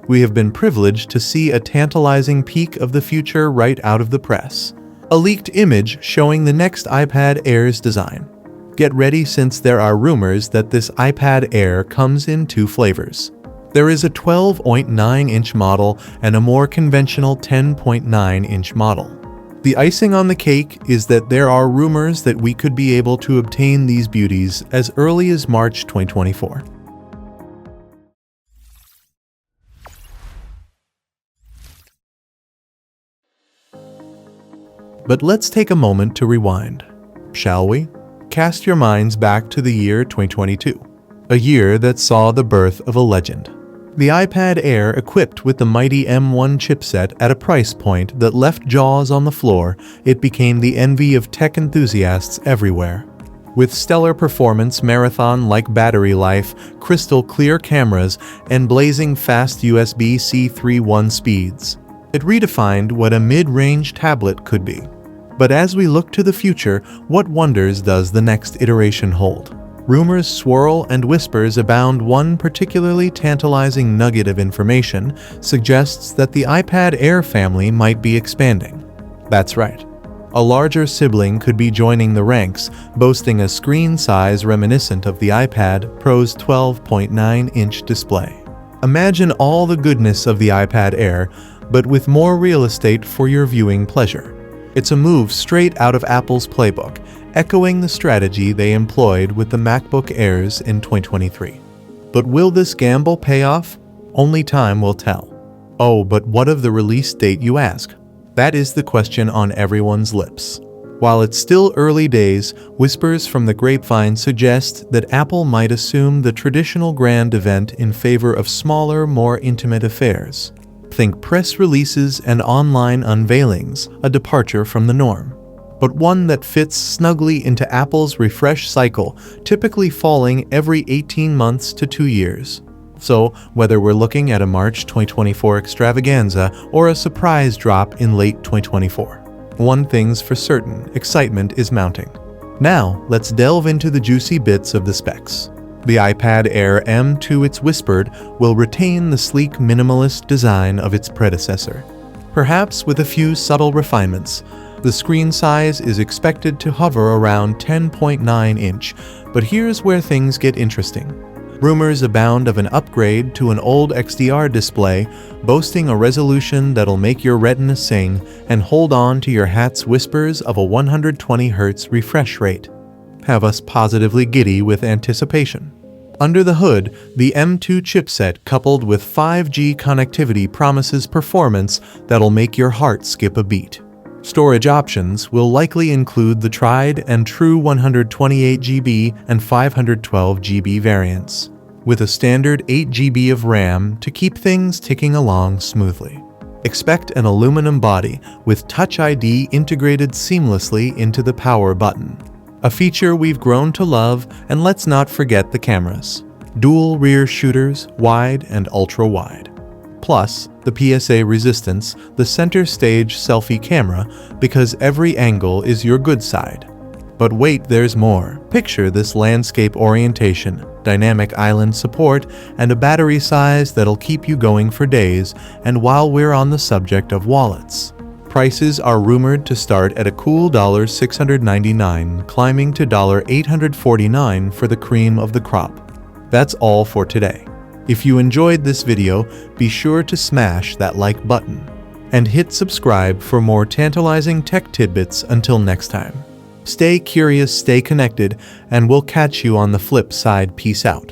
We have been privileged to see a tantalizing peek of the future right out of the press. A leaked image showing the next iPad Air's design. Get ready, since there are rumors that this iPad Air comes in two flavors. There is a 12.9-inch model and a more conventional 10.9-inch model. The icing on the cake is that there are rumors that we could be able to obtain these beauties as early as March 2024. But let's take a moment to rewind, shall we? Cast your minds back to the year 2022, a year that saw the birth of a legend. The iPad Air, equipped with the mighty M1 chipset at a price point that left jaws on the floor, it became the envy of tech enthusiasts everywhere. With stellar performance, marathon-like battery life, crystal-clear cameras, and blazing fast USB-C 3.1 speeds, it redefined what a mid-range tablet could be. But as we look to the future, what wonders does the next iteration hold? Rumors swirl and whispers abound. One particularly tantalizing nugget of information suggests that the iPad Air family might be expanding. That's right. A larger sibling could be joining the ranks, boasting a screen size reminiscent of the iPad Pro's 12.9-inch display. Imagine all the goodness of the iPad Air, but with more real estate for your viewing pleasure. It's a move straight out of Apple's playbook, echoing the strategy they employed with the MacBook Airs in 2023. But will this gamble pay off? Only time will tell. Oh, but what of the release date, you ask? That is the question on everyone's lips. While it's still early days, whispers from the grapevine suggest that Apple might assume the traditional grand event in favor of smaller, more intimate affairs. Think press releases and online unveilings, a departure from the norm, but one that fits snugly into Apple's refresh cycle, typically falling every 18 months to 2 years. So, whether we're looking at a March 2024 extravaganza or a surprise drop in late 2024, one thing's for certain: excitement is mounting. Now, let's delve into the juicy bits of the specs. The iPad Air M2, it's whispered, will retain the sleek minimalist design of its predecessor, perhaps with a few subtle refinements. The screen size is expected to hover around 10.9-inch, but here's where things get interesting. Rumors abound of an upgrade to an old XDR display, boasting a resolution that'll make your retina sing and hold on to your hat's whispers of a 120Hz refresh rate. Have us positively giddy with anticipation. Under the hood, the M2 chipset coupled with 5G connectivity promises performance that'll make your heart skip a beat. Storage options will likely include the tried and true 128GB and 512GB variants, with a standard 8GB of RAM to keep things ticking along smoothly. Expect an aluminum body with Touch ID integrated seamlessly into the power button, a feature we've grown to love. And let's not forget the cameras. Dual rear shooters, wide and ultra-wide. Plus, the PSA resistance, the center stage selfie camera, because every angle is your good side. But wait, there's more. Picture this landscape orientation, dynamic island support, and a battery size that'll keep you going for days. And while we're on the subject of wallets, prices are rumored to start at a cool $699, climbing to $849 for the cream of the crop. That's all for today. If you enjoyed this video, be sure to smash that like button and hit subscribe for more tantalizing tech tidbits. Until next time, stay curious, stay connected, and we'll catch you on the flip side. Peace out.